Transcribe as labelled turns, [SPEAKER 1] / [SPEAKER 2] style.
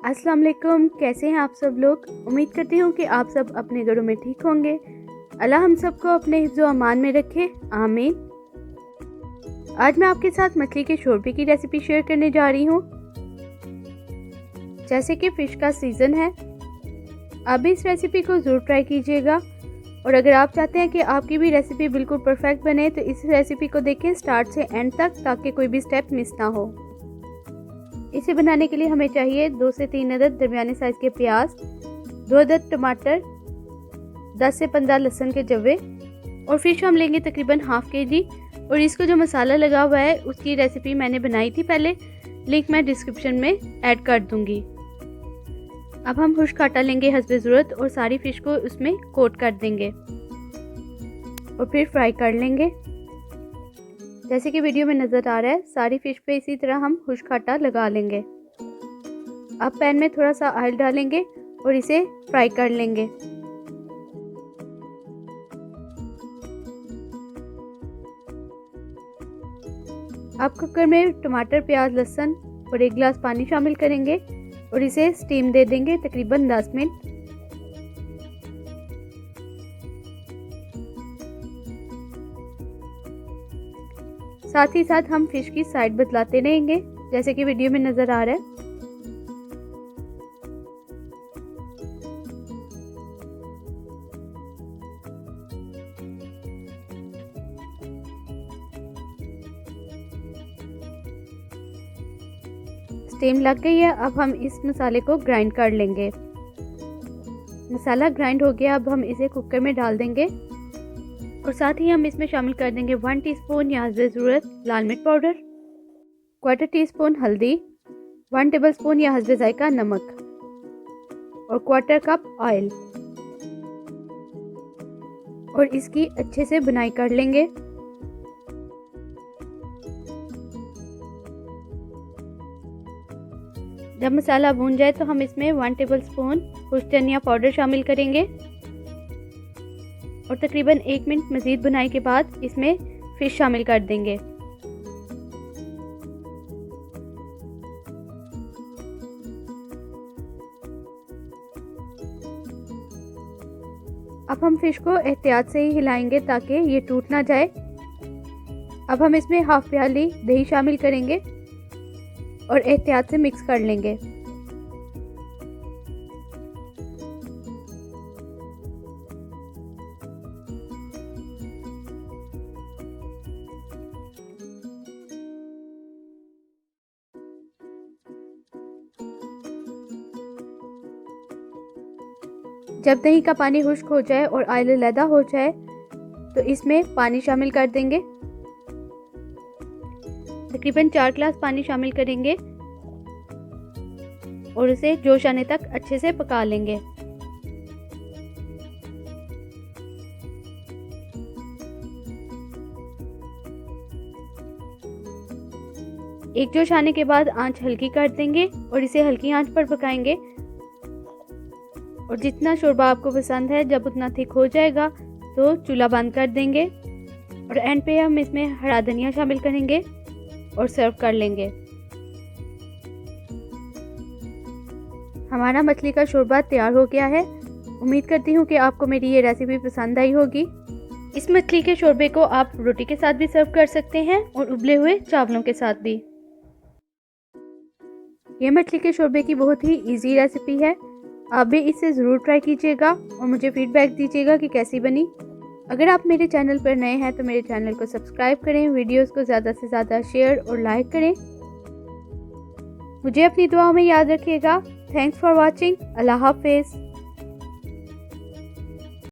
[SPEAKER 1] अस्सलाम वालेकुम, कैसे हैं आप सब लोग। उम्मीद करती हूँ कि आप सब अपने घरों में ठीक होंगे। अल्लाह हम सबको अपने हिफ्ज़ो अमान में रखे, आमीन। आज मैं आपके साथ मछली के शोरबे की रेसिपी शेयर करने जा रही हूँ। जैसे कि फ़िश का सीज़न है, आप भी इस रेसिपी को ज़रूर ट्राई कीजिएगा। और अगर आप चाहते हैं कि आपकी भी रेसिपी बिल्कुल परफेक्ट बने तो इस रेसिपी को देखें स्टार्ट से एंड तक, ताकि कोई भी स्टेप मिस ना हो। इसे बनाने के लिए हमें चाहिए 2 से 3 अदद दरमियाने साइज़ के प्याज, 2 अदद टमाटर, 10 से 15 लहसुन के जवे और फिश हम लेंगे तकरीबन हाफ़ केजी। और इसको जो मसाला लगा हुआ है उसकी रेसिपी मैंने बनाई थी पहले, लिंक मैं डिस्क्रिप्शन में ऐड कर दूंगी। अब हम खुश्क आटा लेंगे हस्बे ज़रूरत और सारी फ़िश को उसमें कोट कर देंगे और फिर फ्राई कर लेंगे। जैसे कि वीडियो में नज़र आ रहा है, सारी फ़िश पे इसी तरह हम खुश्क आटा लगा लेंगे। अब पैन में थोड़ा सा ऑयल डालेंगे और इसे फ्राई कर लेंगे। अब कुकर में टमाटर, प्याज, लहसुन और 1 गिलास पानी शामिल करेंगे और इसे स्टीम दे देंगे तकरीबन 10 मिनट। साथ ही साथ हम फिश की साइड बदलाते रहेंगे, जैसे कि वीडियो में नज़र आ रहा है। स्टीम लग गई है, अब हम इस मसाले को ग्राइंड कर लेंगे। मसाला ग्राइंड हो गया, अब हम इसे कुकर में डाल देंगे और साथ ही हम इसमें शामिल कर देंगे 1 टीस्पून या हस्बे ज़रूरत लाल मिर्च पाउडर, 1/4 टीस्पून हल्दी, 1 टेबलस्पून या हस्बे जायका नमक और 1/4 कप ऑयल। और इसकी अच्छे से बुनाई कर लेंगे। जब मसाला भून जाए तो हम इसमें 1 टेबलस्पून खुश्क धनिया पाउडर शामिल करेंगे और तकरीबन 1 मिनट मज़ीद बुनाई के बाद इसमें फ़िश शामिल कर देंगे। अब हम फ़िश को एहतियात से ही हिलाएंगे ताकि ये टूट ना जाए। अब हम इसमें हाफ प्याली दही शामिल करेंगे और एहतियात से मिक्स कर लेंगे। जब दही का पानी खुश्क हो जाए और ऑयल अलहदा हो जाए तो इसमें पानी शामिल कर देंगे। तकरीबन 4 गिलास पानी शामिल करेंगे और उसे जोश आने तक अच्छे से पका लेंगे। एक जोश आने के बाद आंच हल्की कर देंगे और इसे हल्की आंच पर पकाएंगे। और जितना शोरबा आपको पसंद है, जब उतना थिक हो जाएगा तो चूल्हा बंद कर देंगे और एंड पे हम इसमें हरा धनिया शामिल करेंगे और सर्व कर लेंगे। हमारा मछली का शोरबा तैयार हो गया है। उम्मीद करती हूँ कि आपको मेरी ये रेसिपी पसंद आई होगी। इस मछली के शोरबे को आप रोटी के साथ भी सर्व कर सकते हैं और उबले हुए चावलों के साथ भी। ये मछली के शोरबे की बहुत ही इजी रेसिपी है, आप भी इसे ज़रूर ट्राई कीजिएगा और मुझे फीडबैक दीजिएगा कि कैसी बनी। अगर आप मेरे चैनल पर नए हैं तो मेरे चैनल को सब्सक्राइब करें, वीडियोस को ज़्यादा से ज़्यादा शेयर और लाइक करें। मुझे अपनी दुआओं में याद रखिएगा। Thanks for watching. अल्लाह हाफिज़।